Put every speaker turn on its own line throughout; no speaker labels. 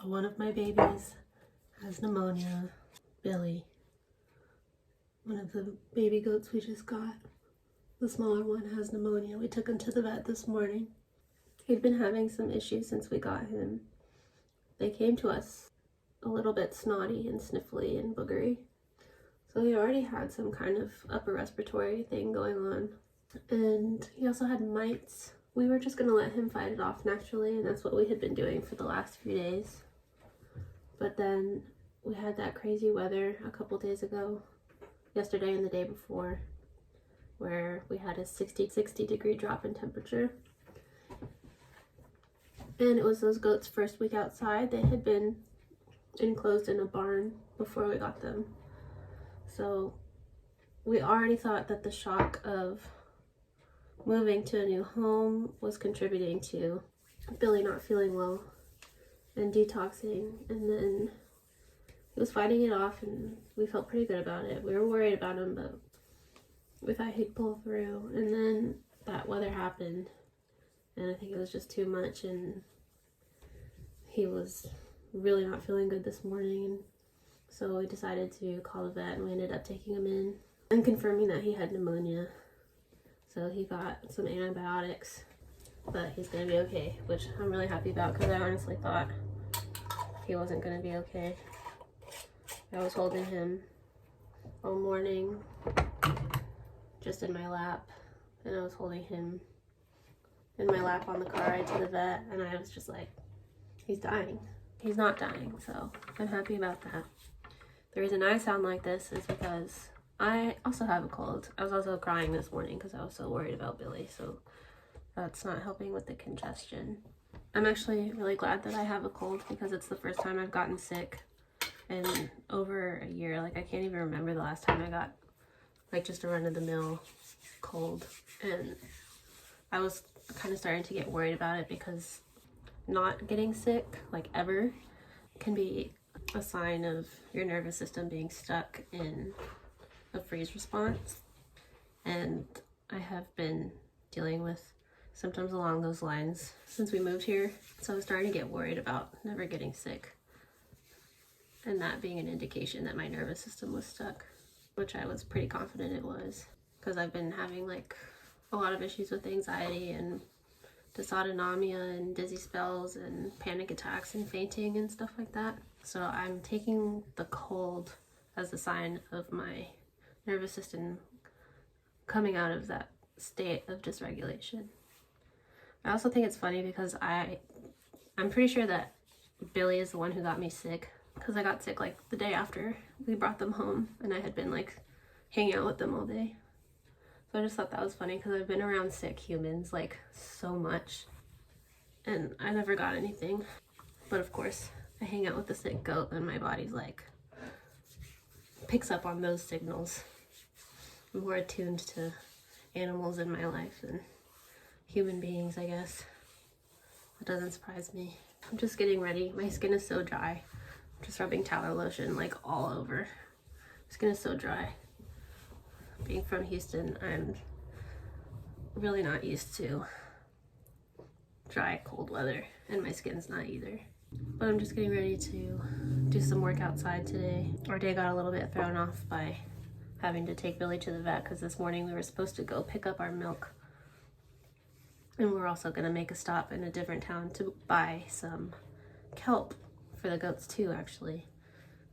One of my babies has pneumonia. Billy, one of the baby goats we just got, the smaller one, has pneumonia. We took him to the vet this morning. He'd been having some issues since we got him. They came to us a little bit snotty and sniffly and boogery. So he already had some kind of upper respiratory thing going on. And he also had mites. We were just gonna let him fight it off naturally, and that's what we had been doing for the last few days. But then we had that crazy weather a couple days ago, yesterday and the day before, where we had a 60 degree drop in temperature. And it was those goats' first week outside. They had been enclosed in a barn before we got them. So we already thought that the shock of moving to a new home was contributing to Billy not feeling well and detoxing, and then he was fighting it off and we felt pretty good about it. We were worried about him, but we thought he'd pull through. And then that weather happened, and I think it was just too much, and he was really not feeling good this morning. And so we decided to call the vet, and we ended up taking him in and confirming that he had pneumonia. So he got some antibiotics, but he's gonna be okay, which I'm really happy about, because I honestly thought he wasn't gonna be okay. I was holding him all morning just in my lap, and I was holding him in my lap on the car ride to the vet, and I was just like, he's dying. He's not dying, so I'm happy about that. The reason I sound like this is because I also have a cold. I was also crying this morning because I was so worried about Billy, so that's not helping with the congestion. I'm actually really glad that I have a cold, because it's the first time I've gotten sick in over a year. Like, I can't even remember the last time I got like just a run-of-the-mill cold, and I was kind of starting to get worried about it, because not getting sick, like ever, can be a sign of your nervous system being stuck in a freeze response. And I have been dealing with symptoms along those lines since we moved here, so I was starting to get worried about never getting sick, and that being an indication that my nervous system was stuck, which I was pretty confident it was, because I've been having like a lot of issues with anxiety and dysautonomia and dizzy spells and panic attacks and fainting and stuff like that. So I'm taking the cold as a sign of my nervous system coming out of that state of dysregulation. I also think it's funny because I'm pretty sure that Billy is the one who got me sick, because I got sick like the day after we brought them home, and I had been like hanging out with them all day. So I just thought that was funny, because I've been around sick humans like so much, and I never got anything. But of course, I hang out with the sick goat, and my body's like picks up on those signals. I'm more attuned to animals in my life than human beings, I guess. It doesn't surprise me. I'm just getting ready. My skin is so dry. I'm just rubbing tallow lotion like all over. My skin is so dry. Being from Houston, I'm really not used to dry, cold weather, and my skin's not either. But I'm just getting ready to do some work outside today. Our day got a little bit thrown off by having to take Billy to the vet, because this morning we were supposed to go pick up our milk, and we're also going to make a stop in a different town to buy some kelp for the goats too, actually,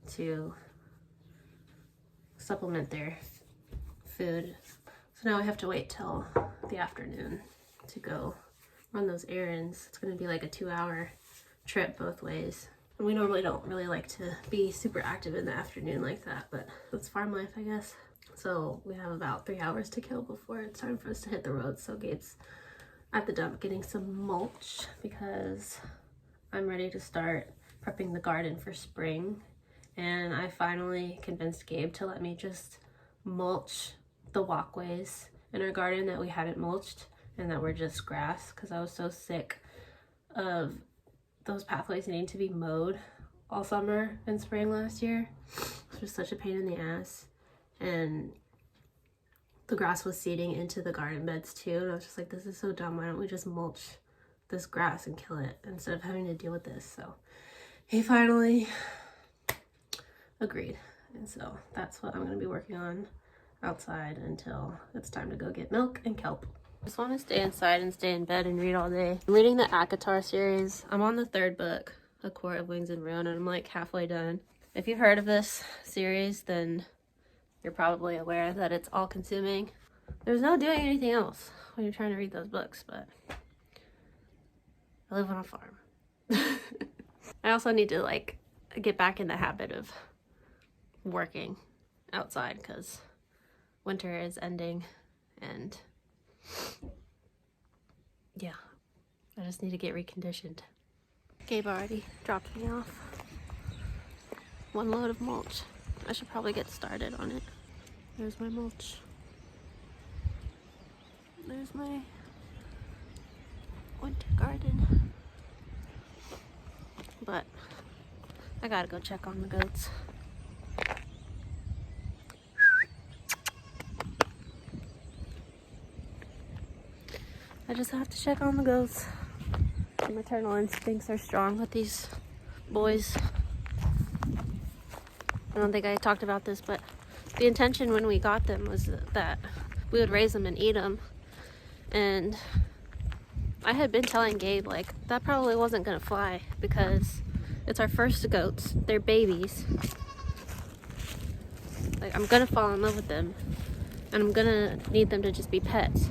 to supplement their food. So now I have to wait till the afternoon to go run those errands. It's going to be like a 2-hour trip both ways. And we normally don't really like to be super active in the afternoon like that, but that's farm life, I guess. So we have about 3 hours to kill before it's time for us to hit the road. So Gabe's at the dump getting some mulch, because I'm ready to start prepping the garden for spring. And I finally convinced Gabe to let me just mulch the walkways in our garden that we hadn't mulched and that were just grass, because I was so sick of those pathways needing to be mowed all summer and spring last year. It was such a pain in the ass, and the grass was seeding into the garden beds too, and I was just like, this is so dumb. Why don't we just mulch this grass and kill it instead of having to deal with this? So he finally agreed. And so that's what I'm going to be working on outside until it's time to go get milk and kelp. I just want to stay inside and stay in bed and read all day. I'm reading the ACOTAR series. I'm on the 3rd book, A Court of Wings and Ruin, and I'm like halfway done. If you've heard of this series, then you're probably aware that it's all consuming. There's no doing anything else when you're trying to read those books, but I live on a farm. I also need to like get back in the habit of working outside because winter is ending, and yeah, I just need to get reconditioned. Gabe already dropped me off 1 load of mulch. I should probably get started on it. There's my mulch. There's my winter garden. But I gotta go check on the goats. I just have to check on the goats. The maternal instincts are strong with these boys. I don't think I talked about this, but the intention when we got them was that we would raise them and eat them. And I had been telling Gabe, like, that probably wasn't gonna fly because it's our first goats. They're babies. Like, I'm gonna fall in love with them, and I'm gonna need them to just be pets.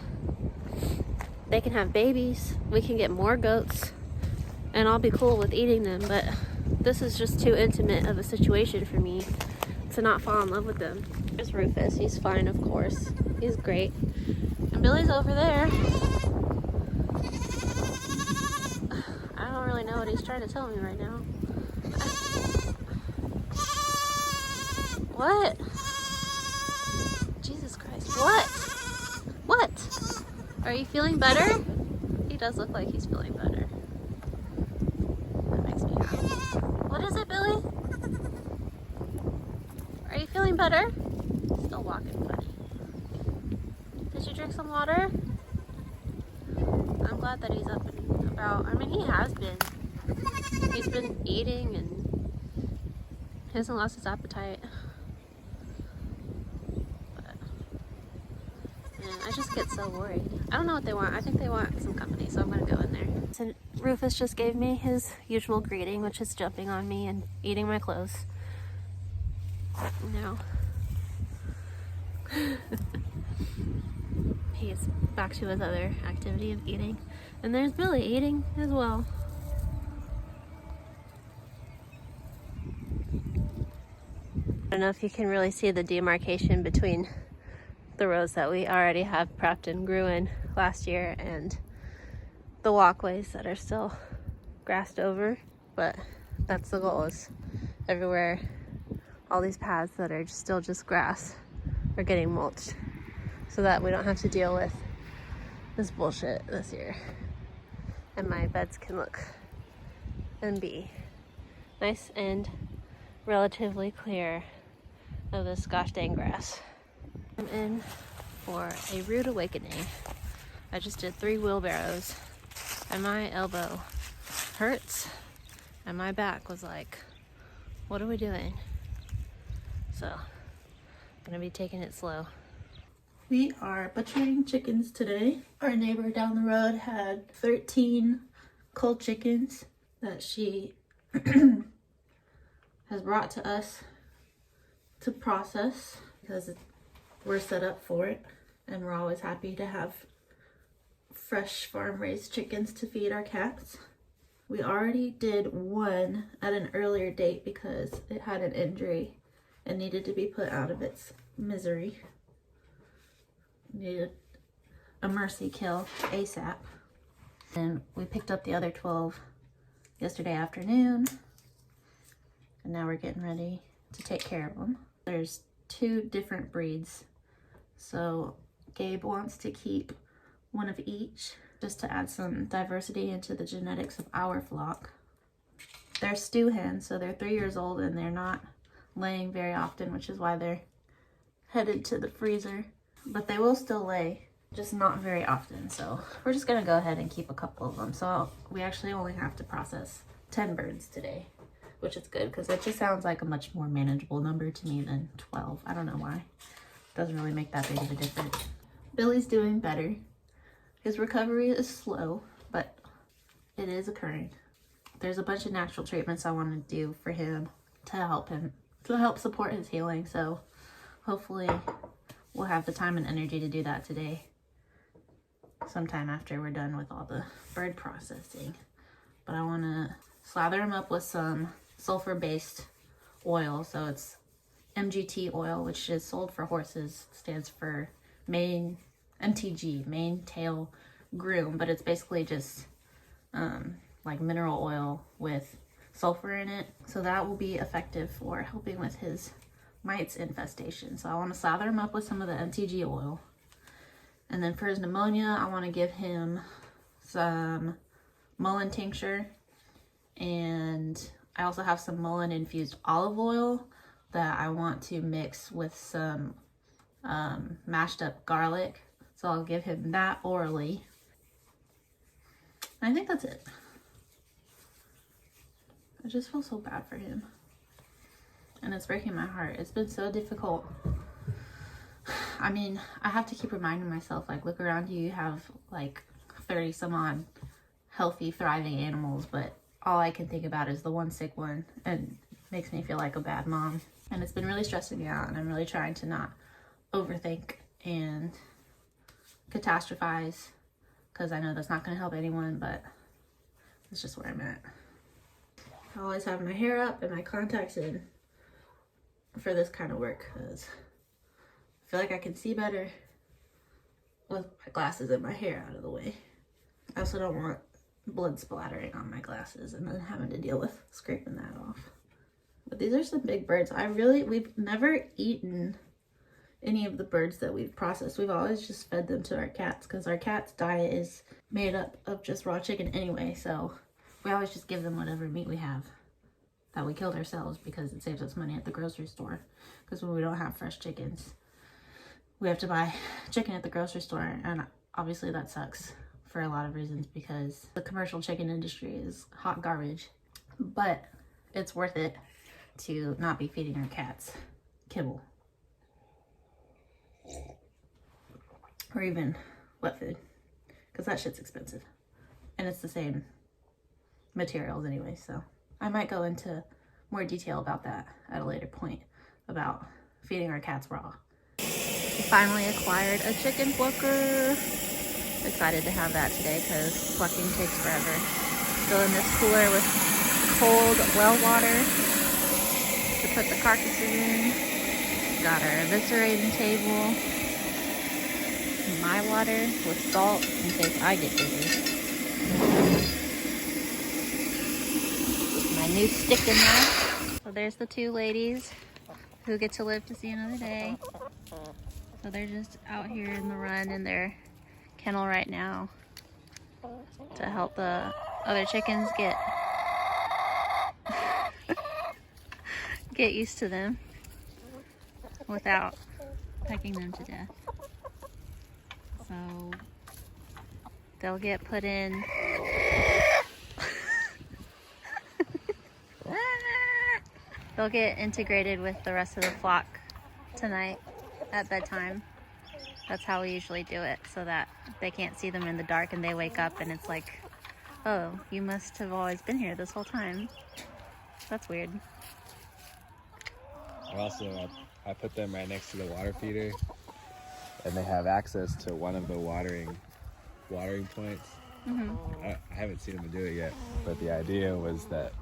They can have babies, we can get more goats, and I'll be cool with eating them, but this is just too intimate of a situation for me to not fall in love with them. There's Rufus, he's fine, of course. He's great. And Billy's over there. I don't really know what he's trying to tell me right now. What? Jesus Christ, what? What? Are you feeling better? He does look like he's feeling better. That makes me happy. What is it, Billy? Are you feeling better? Still walking funny. Did you drink some water? I'm glad that he's up and about. I mean, he has been. He's been eating and he hasn't lost his appetite. I just get so worried. I don't know what they want. I think they want some company, so I'm gonna go in there. So Rufus just gave me his usual greeting, which is jumping on me and eating my clothes. Now he's back to his other activity of eating. And there's Billy eating as well. I don't know if you can really see the demarcation between the rows that we already have prepped and grew in last year and the walkways that are still grassed over, but that's the goal, is everywhere all these paths that are still just grass are getting mulched so that we don't have to deal with this bullshit this year, and my beds can look and be nice and relatively clear of this gosh dang grass. I'm in for a rude awakening. I just did 3 wheelbarrows and my elbow hurts and my back was like, what are we doing? So I'm gonna be taking it slow. We are butchering chickens today. Our neighbor down the road had 13 cold chickens that she has brought to us to process because we're set up for it, and we're always happy to have fresh farm-raised chickens to feed our cats. We already did one at an earlier date because it had an injury and needed to be put out of its misery. Needed a mercy kill ASAP. And we picked up the other 12 yesterday afternoon, and now we're getting ready to take care of them. There's 2 different breeds, so Gabe wants to keep one of each just to add some diversity into the genetics of our flock. They're stew hens, so they're 3 years old and they're not laying very often, which is why they're headed to the freezer, but they will still lay, just not very often. So we're just gonna go ahead and keep a couple of them. So we actually only have to process 10 birds today,
which is good because it just sounds like a much more manageable number to me than 12. I don't know why. It doesn't really make that big of a difference. Billy's doing better. His recovery is slow, but it is occurring. There's a bunch of natural treatments I want to do for him, to help support his healing. So hopefully we'll have the time and energy to do that today, sometime after we're done with all the bird processing. But I want to slather him up with some sulfur-based oil. So it's MGT oil, which is sold for horses, stands for MTG, mane, tail, groom, but it's basically just like mineral oil with sulfur in it. So that will be effective for helping with his mites infestation. So I want to slather him up with some of the MTG oil. And then for his pneumonia, I want to give him some mullein tincture. And I also have some mullein infused olive oil that I want to mix with some mashed up garlic. So I'll give him that orally. I think that's it. I just feel so bad for him. And it's breaking my heart. It's been so difficult. I mean, I have to keep reminding myself, like, look around you, you have like 30 some odd healthy, thriving animals, but all I can think about is the one sick one, and makes me feel like a bad mom. And it's been really stressing me out, and I'm really trying to not overthink and catastrophize, because I know that's not going to help anyone, but it's just where I'm at. I always have my hair up and my contacts in for this kind of work, because I feel like I can see better with my glasses and my hair out of the way. I also don't want blood splattering on my glasses and then having to deal with scraping that off. But these are some big birds. We've never eaten any of the birds that we've processed. We've always just fed them to our cats, because our cat's diet is made up of just raw chicken anyway. So we always just give them whatever meat we have that we killed ourselves, because it saves us money at the grocery store. Because when we don't have fresh chickens, we have to buy chicken at the grocery store, and obviously that sucks for a lot of reasons, because the commercial chicken industry is hot garbage. But it's worth it to not be feeding our cats kibble or even wet food, because that shit's expensive and it's the same materials anyway. So I might go into more detail about that at a later point, about feeding our cats raw. We finally acquired a chicken plucker. Excited to have that today because plucking takes forever. Still in this cooler with cold well water to put the carcasses in. Got our eviscerating table. My water with salt in case I get dizzy. My new stick in there. So there's the two ladies who get to live to see another day. So they're just out here in the run in their kennel right now to help the other chickens get used to them without pecking them to death. So they'll get put in they'll get integrated with the rest of the flock tonight at bedtime. That's how we usually do it, so that they can't see them in the dark and they wake up and it's like, oh, you must have always been here this whole time. That's weird.
Also, I put them right next to the water feeder, and they have access to one of the watering points.
Mm-hmm.
I haven't seen them do it yet, but the idea was that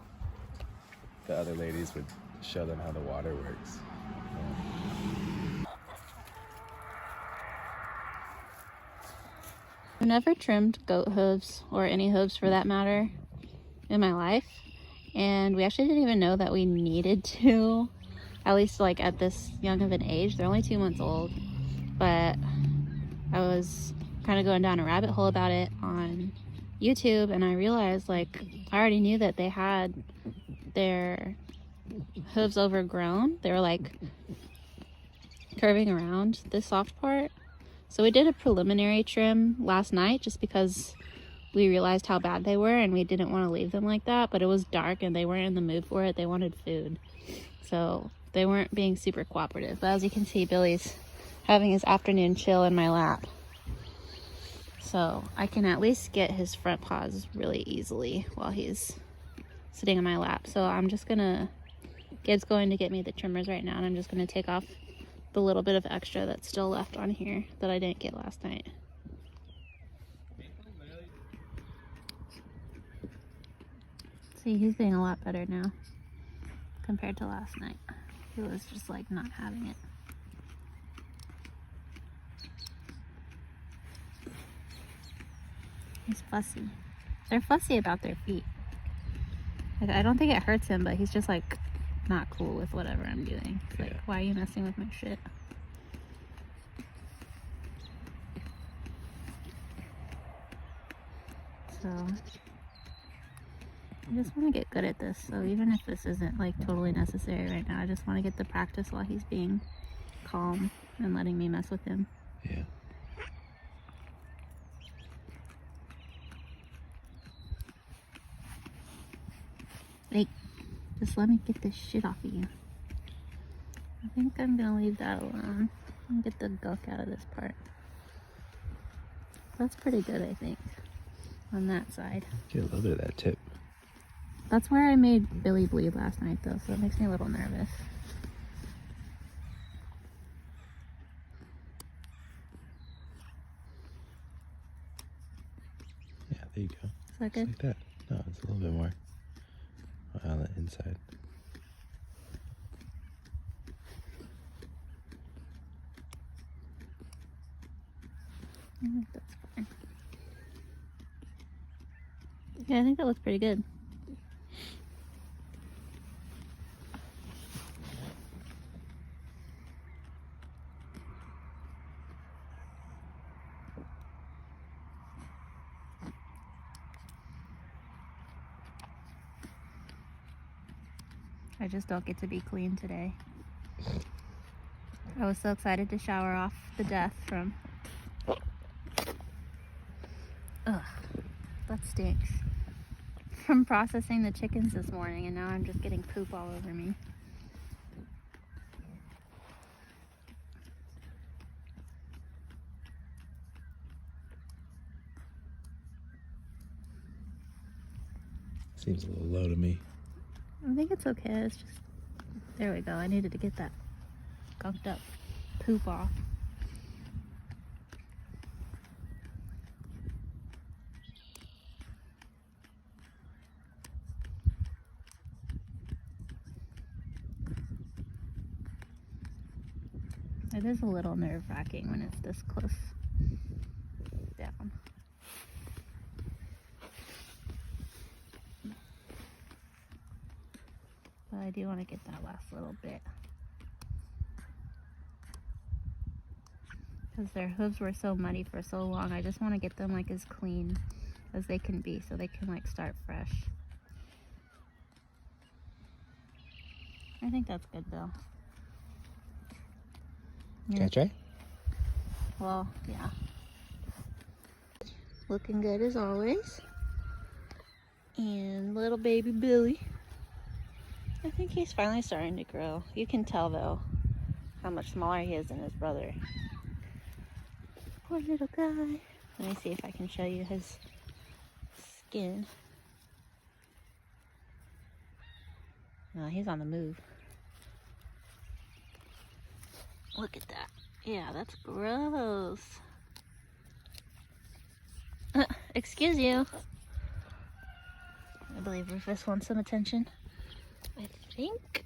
the other ladies would show them how the water works.
I've never trimmed goat hooves, or any hooves for that matter, in my life, and we actually didn't even know that we needed to, at least like at this young of an age. They're only 2 months old, but I was kind of going down a rabbit hole about it on YouTube, and I realized, like, I already knew that they had their hooves overgrown. They were like curving around this soft part. So we did a preliminary trim last night just because we realized how bad they were and we didn't want to leave them like that, but it was dark and they weren't in the mood for it. They wanted food. So they weren't being super cooperative. But as you can see, Billy's having his afternoon chill in my lap. So I can at least get his front paws really easily while he's sitting in my lap. So I'm just gonna, Gabe's going to get me the trimmers right now, and I'm just gonna take off the little bit of extra that's still left on here that I didn't get last night. See, he's being a lot better now compared to last night. He was just like not having it. He's fussy. They're fussy about their feet. Like, I don't think it hurts him, but he's just like not cool with whatever I'm doing. It's like, why are you messing with my shit? So I just want to get good at this. So even if this isn't like totally necessary right now, I just want to get the practice while he's being calm and letting me mess with him.
Yeah.
Hey, just let me get this shit off of you. I think I'm gonna leave that alone and get the gunk out of this part. That's pretty good, I think, on that side.
Get a little bit of that tip.
That's where I made Billy bleed last night, though, so it makes me a little nervous.
Yeah, there you go.
Is that good?
Just like that. No, it's a little bit more on the inside.
I think that's fine. Yeah, I think that looks pretty good. I just don't get to be clean today. I was so excited to shower off the death from... Ugh, that stinks. From processing the chickens this morning, and now I'm just getting poop all over me.
Seems a little low to me.
I think it's okay. It's just... There we go. I needed to get that gunked up poop off. It is a little nerve-wracking when it's this close down. But I do want to get that last little bit. Because their hooves were so muddy for so long, I just want to get them like as clean as they can be so they can like start fresh. I think that's good though.
Can I try?
Well, yeah. Looking good as always. And little baby Billy. I think he's finally starting to grow. You can tell though how much smaller he is than his brother. Poor little guy. Let me see if I can show you his skin. No, he's on the move. Look at that. Yeah, that's gross. Excuse you. I believe Rufus wants some attention. I think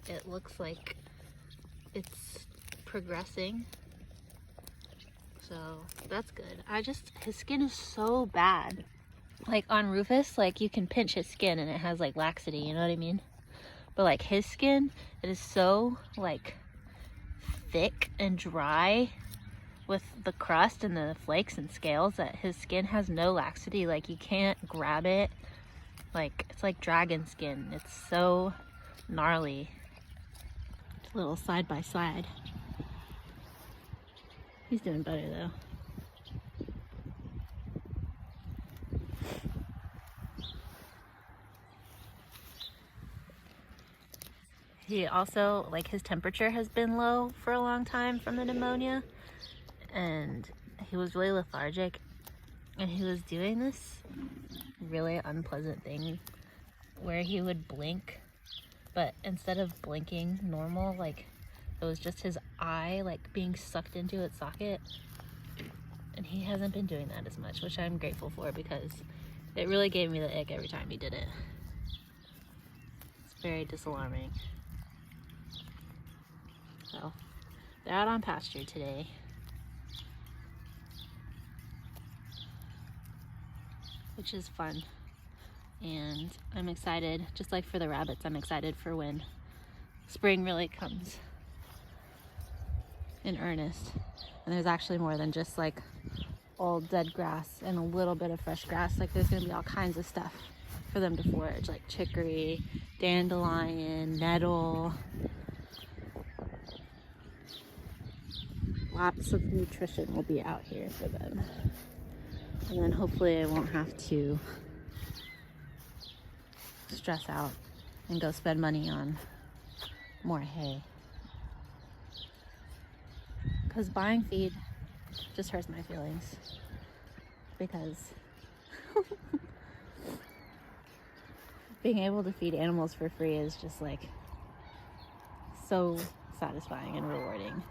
it looks like it's progressing. So that's good. His skin is so bad. Like on Rufus, like you can pinch his skin and it has like laxity, you know what I mean? But like his skin, it is so like thick and dry with the crust and the flakes and scales that his skin has no laxity. Like you can't grab it. Like it's like dragon skin. It's so gnarly. It's a little side by side. He's doing better though. He also, like, his temperature has been low for a long time from the pneumonia, and he was really lethargic, and he was doing this really unpleasant thing where he would blink, but instead of blinking normal, like, it was just his eye, like, being sucked into its socket. And he hasn't been doing that as much, which I'm grateful for, because it really gave me the ick every time he did it. It's very disalarming. So, they're out on pasture today. Which is fun. And I'm excited, just like for the rabbits, I'm excited for when spring really comes in earnest. And there's actually more than just like old dead grass and a little bit of fresh grass. Like there's gonna be all kinds of stuff for them to forage, like chicory, dandelion, nettle. Lots of nutrition will be out here for them. And then hopefully I won't have to stress out and go spend money on more hay. Because buying feed just hurts my feelings. Because being able to feed animals for free is just like so satisfying and rewarding.